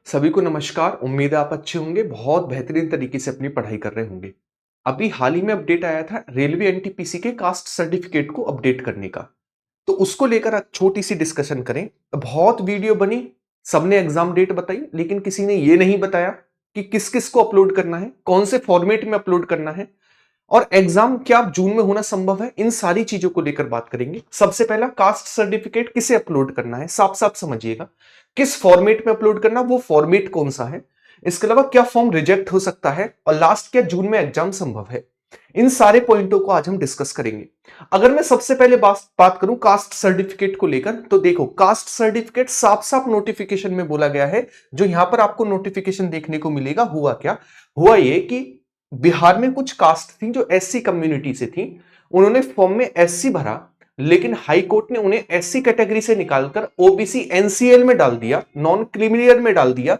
सभी को नमस्कार। उम्मीद है आप अच्छे होंगे, बहुत बेहतरीन तरीके से अपनी पढ़ाई कर रहे होंगे। अभी हाल ही में अपडेट आया था रेलवे एनटीपीसी के कास्ट सर्टिफिकेट को अपडेट करने का। तो उसको लेकर आज छोटी सी डिस्कशन करें। बहुत वीडियो बनी, सबने एग्जाम डेट बताई, लेकिन किसी ने ये नहीं बताया कि किस किस को अपलोड करना है, कौन से फॉर्मेट में अपलोड करना है और एग्जाम क्या जून में होना संभव है। इन सारी चीजों को लेकर बात करेंगे। सबसे पहला, कास्ट सर्टिफिकेट किसे अपलोड करना है, साफ साफ समझिएगा। किस फॉर्मेट में अपलोड करना, वो फॉर्मेट कौन सा है। इसके अलावा क्या फॉर्म रिजेक्ट हो सकता है और लास्ट क्या जून में एग्जाम संभव है। इन सारे पॉइंटों को आज हम डिस्कस करेंगे। अगर मैं सबसे पहले बात करूं कास्ट सर्टिफिकेट को लेकर, तो देखो कास्ट सर्टिफिकेट साफ साफ नोटिफिकेशन में बोला गया है। जो यहां पर आपको नोटिफिकेशन देखने को मिलेगा, हुआ क्या, हुआ ये कि बिहार में कुछ कास्ट थी जो एससी कम्युनिटी से थी। उन्होंने फॉर्म में एससी भरा, लेकिन हाई कोर्ट ने उन्हें एससी कैटेगरी से निकालकर ओबीसी एनसीएल में डाल दिया, नॉन क्रीमिलियर में डाल दिया।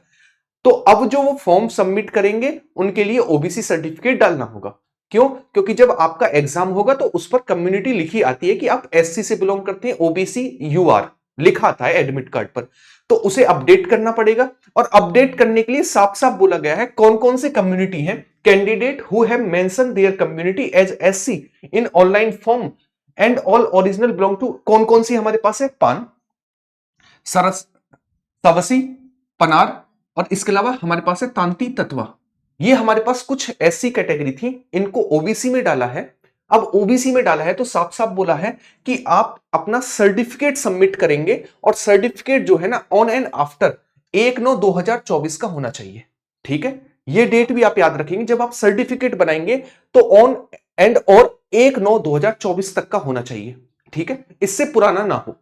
तो अब जो वो फॉर्म सबमिट करेंगे उनके लिए ओबीसी सर्टिफिकेट डालना होगा। क्यों? क्योंकि जब आपका एग्जाम होगा तो उस पर कम्युनिटी लिखी आती है कि आप एससी से बिलोंग करते हैं, ओबीसी यूआर लिखा आता है एडमिट कार्ड पर। तो उसे अपडेट करना पड़ेगा और अपडेट करने के लिए साफ साफ बोला गया है कौन कौन से कम्युनिटी हैं। Candidate who have mention their community as SC in online form and all original belong to, कौन कौन सी हमारे पास है, पान, सरस, तवसी, पनार और इसके अलावा हमारे पास है तांती तत्वा। ये हमारे पास कुछ ऐसी कैटेगरी थी, इनको ओबीसी में डाला है। अब ओबीसी में डाला है तो साफ साफ बोला है कि आप अपना सर्टिफिकेट सबमिट करेंगे और सर्टिफिकेट जो है ना ऑन एंड आफ्टर 1/9/2024 का होना चाहिए। ठीक है, ये डेट भी आप याद रखेंगे। जब आप सर्टिफिकेट बनाएंगे तो ऑन एंड और 1/9/2024 तक का होना चाहिए। ठीक है, इससे पुराना ना हो।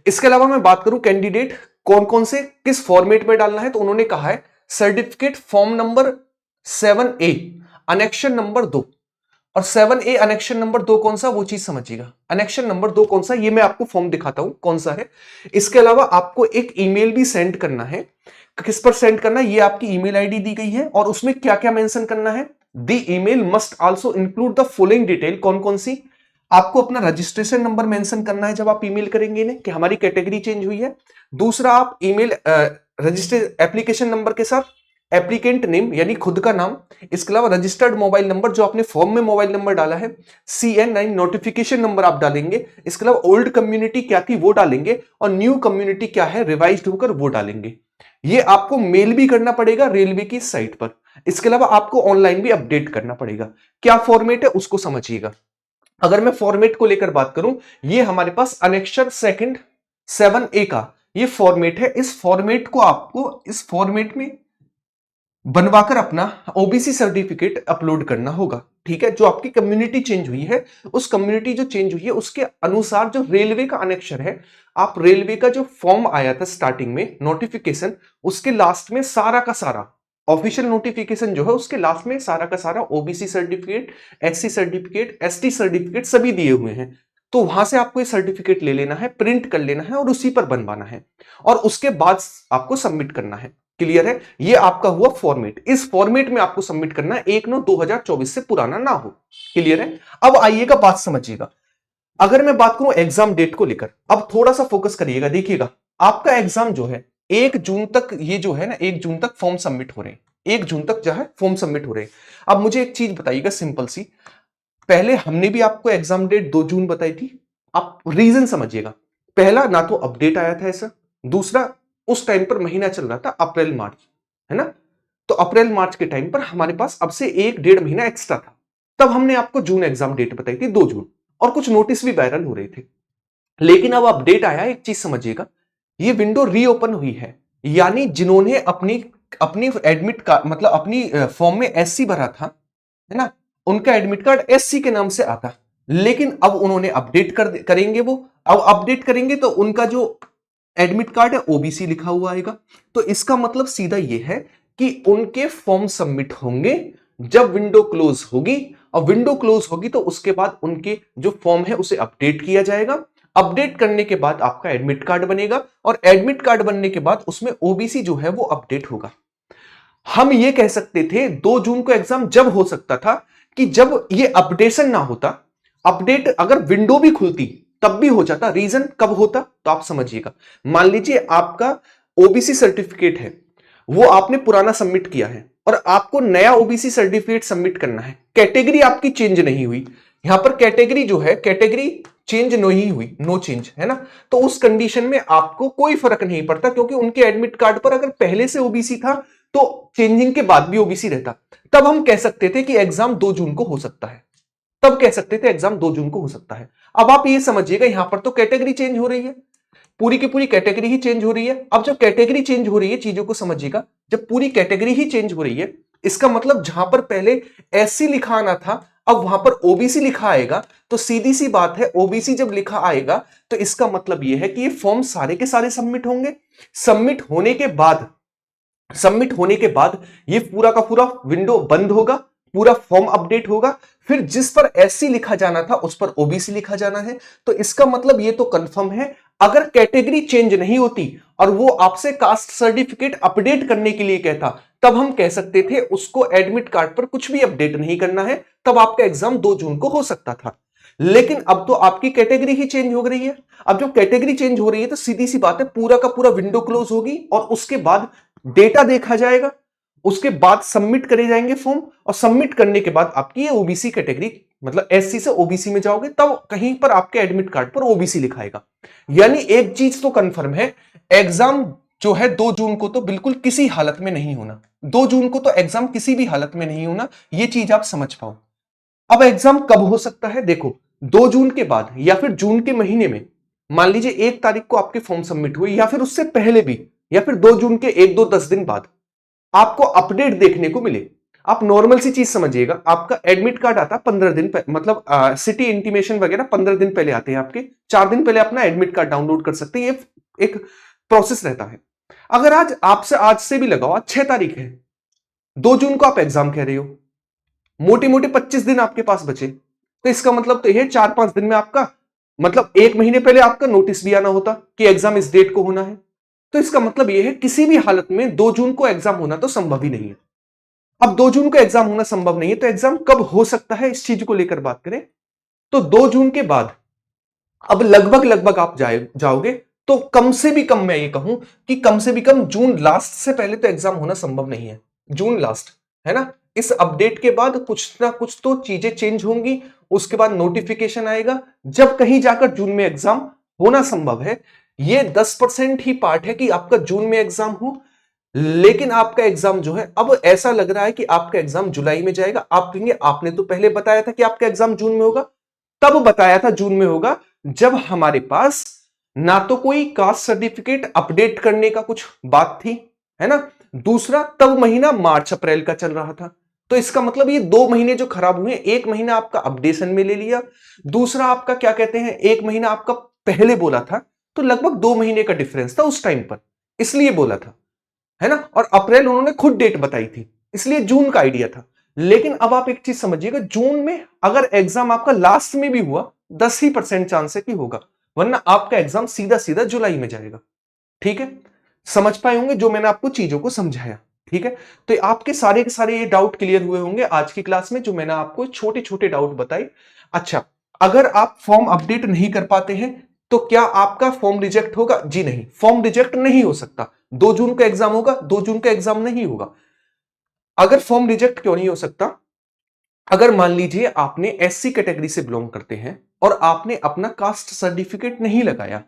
इसके अलावा मैं बात करूं कैंडिडेट कौन कौन से किस फॉर्मेट में डालना है, तो उन्होंने कहा है certificate form number 7A annexure number 2। और 7A अनेक्शन नंबर 2 कौन सा, वो चीज समझिएगा। अनेक्शन नंबर 2 कौन सा, ये मैं आपको फॉर्म दिखाता हूं कौन सा है। इसके अलावा आपको एक ईमेल भी सेंड करना है। किस पर सेंड करना है, ये आपकी ईमेल आईडी दी गई है और उसमें क्या क्या मेंशन करना है। The email must also include the following detail, कौन कौन सी। आपको अपना रजिस्ट्रेशन नंबर मेंशन करना है जब आप ईमेल करेंगे इन्हें कि हमारी कैटेगरी चेंज हुई है। दूसरा, आप ईमेल रजिस्टर एप्लीकेशन नंबर के साथ एप्लीकेंट नेम यानी खुद का नाम, इसके अलावा रजिस्टर्ड मोबाइल नंबर जो आपने फॉर्म में मोबाइल नंबर डाला है, CN9 नोटिफिकेशन नंबर आप डालेंगे। इसके अलावा ओल्ड कम्युनिटी क्या थी वो डालेंगे और न्यू कम्युनिटी क्या है रिवाइज्ड होकर वो डालेंगे। ये आपको मेल भी करना पड़ेगा रेलवे की साइट पर। इसके अलावा आपको ऑनलाइन भी अपडेट करना पड़ेगा। क्या फॉर्मेट है उसको समझिएगा। अगर मैं फॉर्मेट को लेकर बात करूं, ये हमारे पास अनेक्शर सेकंड 7A का ये फॉर्मेट है। इस फॉर्मेट को आपको इस फॉर्मेट में बनवाकर अपना ओबीसी सर्टिफिकेट अपलोड करना होगा। ठीक है, जो आपकी कम्युनिटी चेंज हुई है, उस कम्युनिटी जो चेंज हुई है उसके अनुसार जो रेलवे का अनेक्शर है, आप रेलवे का जो फॉर्म आया था स्टार्टिंग में नोटिफिकेशन, उसके लास्ट में सारा का सारा ऑफिशियल नोटिफिकेशन जो है उसके लास्ट में सारा का सारा OBC certificate, SC certificate, ST certificate सभी दिए हुए हैं। तो वहां से आपको ये सर्टिफिकेट ले लेना है, प्रिंट कर लेना है और उसी पर बनवाना है और उसके बाद आपको सबमिट करना है। क्लियर है, ये आपका हुआ फॉर्मेट। इस फॉर्मेट में आपको सबमिट करना है, 1/9/2024 से पुराना ना हो। क्लियर है। अब आइएगा बात समझिएगा। अगर मैं बात करूं एग्जाम डेट को लेकर, अब थोड़ा सा फोकस करिएगा। देखिएगा, आपका एग्जाम जो है 1 जून तक, ये जो है ना 1 जून तक फॉर्म सबमिट हो रहे हैं। 1 जून तक जो है फॉर्म सबमिट हो रहे हैं। अब मुझे एक चीज बताइएगा सिंपल सी, पहले हमने भी आपको एग्जाम डेट 2 जून बताई थी। आप रीजन समझिएगा। पहला, ना तो अपडेट आया था ऐसा। दूसरा, उस टाइम पर महीना चल रहा था अप्रैल मार्च, है ना। तो अप्रैल मार्च के टाइम पर हमारे पास अब से 1-1.5 महीना एक्स्ट्रा था। तब हमने आपको जून एग्जाम डेट बताई थी 2 जून, और कुछ नोटिस भी वायरल हो रहे थे। लेकिन अब अपडेट आया, एक चीज समझिएगा, ये विंडो रीओपन हुई है। यानी जिन्होंने अपनी अपनी एडमिट कार्ड मतलब अपनी फॉर्म में एससी भरा था, है ना, उनका एडमिट कार्ड एससी के नाम से आता। लेकिन अब उन्होंने अपडेट करेंगे वो। अब अपडेट करेंगे तो उनका जो एडमिट कार्ड है ओबीसी लिखा हुआ आएगा। तो इसका मतलब सीधा ये है कि उनके फॉर्म सबमिट होंगे जब विंडो क्लोज होगी, और विंडो क्लोज होगी तो उसके बाद उनके जो फॉर्म है उसे अपडेट किया जाएगा। अपडेट करने के बाद आपका एडमिट कार्ड बनेगा और एडमिट कार्ड बनने के बाद उसमें ओबीसी जो है वो अपडेट होगा। हम ये कह सकते थे 2 जून को एग्जाम जब हो सकता था कि जब ये अपडेशन ना होता। अपडेट अगर विंडो भी खुलती तब भी हो जाता। रीजन कब होता, तो आप समझिएगा। मान लीजिए आपका ओबीसी सर्टिफिकेट है, वो आपने पुराना सबमिट किया है और आपको नया ओबीसी सर्टिफिकेट सबमिट करना है, कैटेगरी आपकी चेंज नहीं हुई, यहां पर कैटेगरी जो है कैटेगरी चेंज नहीं हुई, नो चेंज है ना, तो उस कंडीशन में आपको कोई फर्क नहीं पड़ता, क्योंकि उनके एडमिट कार्ड पर अगर पहले से ओबीसी था तो चेंजिंग के बाद भी ओबीसी रहता, तब हम कह सकते थे कि एग्जाम 2 जून को हो सकता है, तब कह सकते थे एग्जाम 2 जून को हो सकता है। अब आप ये समझिएगा यहां पर तो कैटेगरी चेंज हो रही है, पूरी की पूरी कैटेगरी ही चेंज हो रही है। अब जब कैटेगरी चेंज हो रही है, चीजों को समझिएगा, जब पूरी कैटेगरी ही चेंज हो रही है, इसका मतलब जहां पर पहले एससी लिखा आना था अब वहां पर ओबीसी लिखा आएगा, तो सीधी सी बात है ओबीसी जब लिखा आएगा तो इसका मतलब यह है कि ये फॉर्म सारे के सारे सबमिट होंगे। सबमिट होने के बाद ये पूरा का पूरा विंडो बंद होगा, पूरा फॉर्म अपडेट होगा, फिर जिस पर एससी लिखा जाना था उस पर ओबीसी लिखा जाना है। तो इसका मतलब ये तो कंफर्म है, अगर कैटेगरी चेंज नहीं होती और वो आपसे कास्ट सर्टिफिकेट अपडेट करने के लिए कहता, तब हम कह सकते थे उसको एडमिट कार्ड पर कुछ भी अपडेट नहीं करना है, तब आपका एग्जाम 2 जून को हो सकता था। लेकिन अब तो आपकी कैटेगरी ही चेंज हो रही है। अब जब कैटेगरी चेंज हो रही है तो सीधी सी बात है पूरा का पूरा विंडो क्लोज होगी और उसके बाद डेटा देखा जाएगा, उसके बाद सबमिट करे जाएंगे फॉर्म, और सबमिट करने के बाद आपकी ये ओबीसी कैटेगरी मतलब एससी से ओबीसी में जाओगे तब कहीं पर आपके एडमिट कार्ड पर ओबीसी लिखाएगा। यानी एक चीज तो कंफर्म है, एग्जाम जो है 2 जून को तो बिल्कुल किसी हालत में नहीं होना, 2 जून को तो एग्जाम किसी भी हालत में नहीं होना, ये चीज आप समझ पाओ। अब एग्जाम कब हो सकता है, देखो 2 जून के बाद या फिर जून के महीने में, मान लीजिए 1 तारीख को आपके फॉर्म सबमिट हुए या फिर उससे पहले भी, या फिर 2 जून के 1-2-10 दिन बाद आपको अपडेट देखने को मिले। आप नॉर्मल सी चीज समझिएगा, आपका एडमिट कार्ड आता 15 दिन पहले, मतलब सिटी इंटीमेशन वगैरह 15 दिन पहले आते हैं आपके, 4 दिन पहले अपना एडमिट कार्ड डाउनलोड कर सकते हैं, ये एक प्रोसेस रहता है। अगर आज से भी लगाओ, आज 6 तारीख है, 2 जून को आप एग्जाम कह रहे हो, मोटे मोटे 25 दिन आपके पास बचे, तो इसका मतलब तो यह 4-5 दिन में आपका, मतलब 1 महीने पहले आपका नोटिस भी आना होता कि एग्जाम इस डेट को होना है। तो इसका मतलब यह है किसी भी हालत में 2 जून को एग्जाम होना तो संभव ही नहीं है। अब 2 जून को एग्जाम होना संभव नहीं है तो एग्जाम कब हो सकता है, इस चीज को लेकर बात करें तो 2 जून के बाद, अब लगभग लगभग आप जाओगे तो कम से भी कम, मैं ये कहूं कि कम से भी कम जून लास्ट से पहले तो एग्जाम होना संभव नहीं है। जून लास्ट है ना, इस अपडेट के बाद कुछ ना कुछ तो चीजें चेंज होंगी, उसके बाद नोटिफिकेशन आएगा, जब कहीं जाकर जून में एग्जाम होना संभव है। ये 10% ही पार्ट है कि आपका जून में एग्जाम हो, लेकिन आपका एग्जाम जो है अब ऐसा लग रहा है कि आपका एग्जाम जुलाई में जाएगा। आप कहेंगे आपने तो पहले बताया था कि आपका एग्जाम जून में होगा, तब बताया था जून में होगा जब हमारे पास ना तो कोई कास्ट सर्टिफिकेट अपडेट करने का कुछ बात थी, है ना, दूसरा तब महीना मार्च अप्रैल का चल रहा था। तो इसका मतलब ये 2 महीने जो खराब हुए, 1 महीना आपका अपडेशन में ले लिया, दूसरा आपका क्या कहते हैं 1 महीना आपका पहले बोला था, तो लगभग 2 महीने का डिफरेंस था उस टाइम पर, इसलिए बोला था, है ना, और अप्रैल उन्होंने खुद डेट बताई थी, इसलिए जून का आइडिया था। लेकिन अब आप एक चीज समझिएगा, जून में अगर एग्जाम आपका लास्ट में भी हुआ 10% चांस है कि होगा, वरना आपका एग्जाम सीधा सीधा जुलाई में जाएगा। ठीक है, समझ पाए होंगे जो मैंने आपको चीजों को समझाया। ठीक है, तो आपके सारे के सारे ये डाउट क्लियर हुए होंगे आज की क्लास में, जो मैंने आपको छोटे छोटे डाउट बताए। अच्छा, अगर आप फॉर्म अपडेट नहीं कर पाते हैं तो क्या आपका फॉर्म रिजेक्ट होगा? जी नहीं, फॉर्म रिजेक्ट नहीं हो सकता। 2 जून का एग्जाम होगा, 2 जून का एग्जाम नहीं होगा। अगर फॉर्म रिजेक्ट क्यों नहीं हो सकता? अगर मान लीजिए आपने एससी कैटेगरी से बिलोंग करते हैं और आपने अपना कास्ट सर्टिफिकेट नहीं लगाया,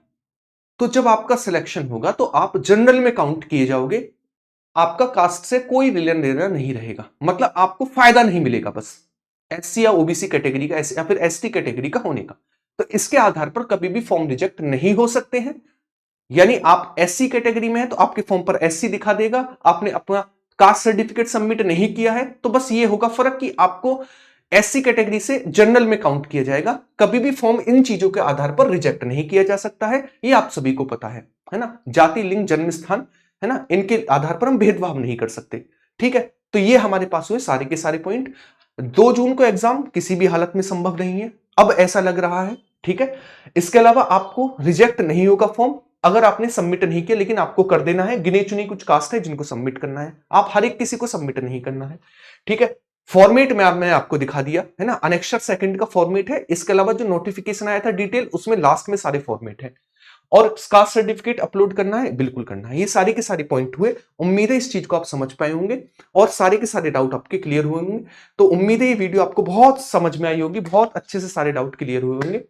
तो जब आपका सिलेक्शन होगा तो आप जनरल में काउंट किए जाओगे, आपका कास्ट से कोई लेना देना नहीं रहेगा, मतलब आपको फायदा नहीं मिलेगा बस एससी या ओबीसी कैटेगरी का या फिर एसटी कैटेगरी का होने का। तो इसके आधार पर कभी भी फॉर्म रिजेक्ट नहीं हो सकते हैं। यानी आप एससी कैटेगरी में हैं तो आपके फॉर्म पर एससी दिखा देगा, आपने अपना कास्ट सर्टिफिकेट सबमिट नहीं किया है तो बस ये होगा फर्क कि आपको एससी कैटेगरी से जनरल में काउंट किया जाएगा। कभी भी फॉर्म इन चीजों के आधार पर रिजेक्ट नहीं किया जा सकता है, ये आप सभी को पता है ना, जाति, लिंग, जन्म स्थान, है ना, इनके आधार पर हम भेदभाव नहीं कर सकते। ठीक है, तो ये हमारे पास हुए सारे के सारे पॉइंट। 2 जून को एग्जाम किसी भी हालत में संभव नहीं है, अब ऐसा लग रहा है। ठीक है, इसके अलावा आपको रिजेक्ट नहीं होगा फॉर्म अगर आपने सबमिट नहीं किया, लेकिन आपको कर देना है। गिने चुनी कुछ कास्ट है जिनको सबमिट करना है, आप हर एक किसी को सबमिट नहीं करना है। ठीक है, फॉर्मेट में मैंने आपको दिखा दिया है ना, अनेक्सर सेकंड का फॉर्मेट है। इसके अलावा जो नोटिफिकेशन आया था डिटेल, उसमें लास्ट में सारे फॉर्मेट है। और कास्ट सर्टिफिकेट अपलोड करना है, बिल्कुल करना है। ये सारे के सारे पॉइंट हुए। उम्मीद है इस चीज को आप समझ पाए होंगे और सारे के सारे डाउट आपके क्लियर हुए होंगे। तो उम्मीद है ये वीडियो आपको बहुत समझ में आई होगी, बहुत अच्छे से सारे डाउट क्लियर हुए होंगे।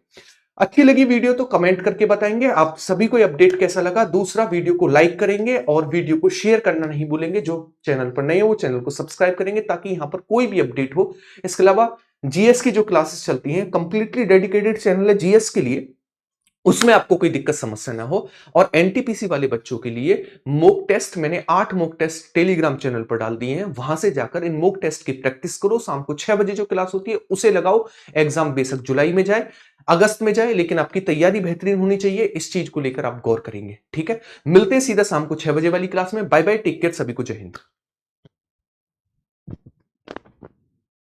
अच्छी लगी वीडियो तो कमेंट करके बताएंगे आप सभी को ये अपडेट कैसा लगा। दूसरा, वीडियो को लाइक करेंगे और वीडियो को शेयर करना नहीं भूलेंगे। जो चैनल पर नए हो वो चैनल को सब्सक्राइब करेंगे ताकि यहां पर कोई भी अपडेट हो। इसके अलावा जीएस की जो क्लासेस चलती हैं, कंप्लीटली डेडिकेटेड चैनल है जीएस के लिए, उसमें आपको कोई दिक्कत समस्या ना हो। और एनटीपीसी वाले बच्चों के लिए मॉक टेस्ट, मैंने 8 मॉक टेस्ट टेलीग्राम चैनल पर डाल दिए हैं। वहां से जाकर इन मॉक टेस्ट की प्रैक्टिस करो। शाम को 6 बजे जो क्लास होती है उसे लगाओ। एग्जाम बेशक जुलाई में जाए, अगस्त में जाए, लेकिन आपकी तैयारी बेहतरीन होनी चाहिए। इस चीज को लेकर आप गौर करेंगे, ठीक है। मिलते हैं सीधा शाम को 6 बजे वाली क्लास में। बाय बाय, टेक केयर, सभी को जय हिंद।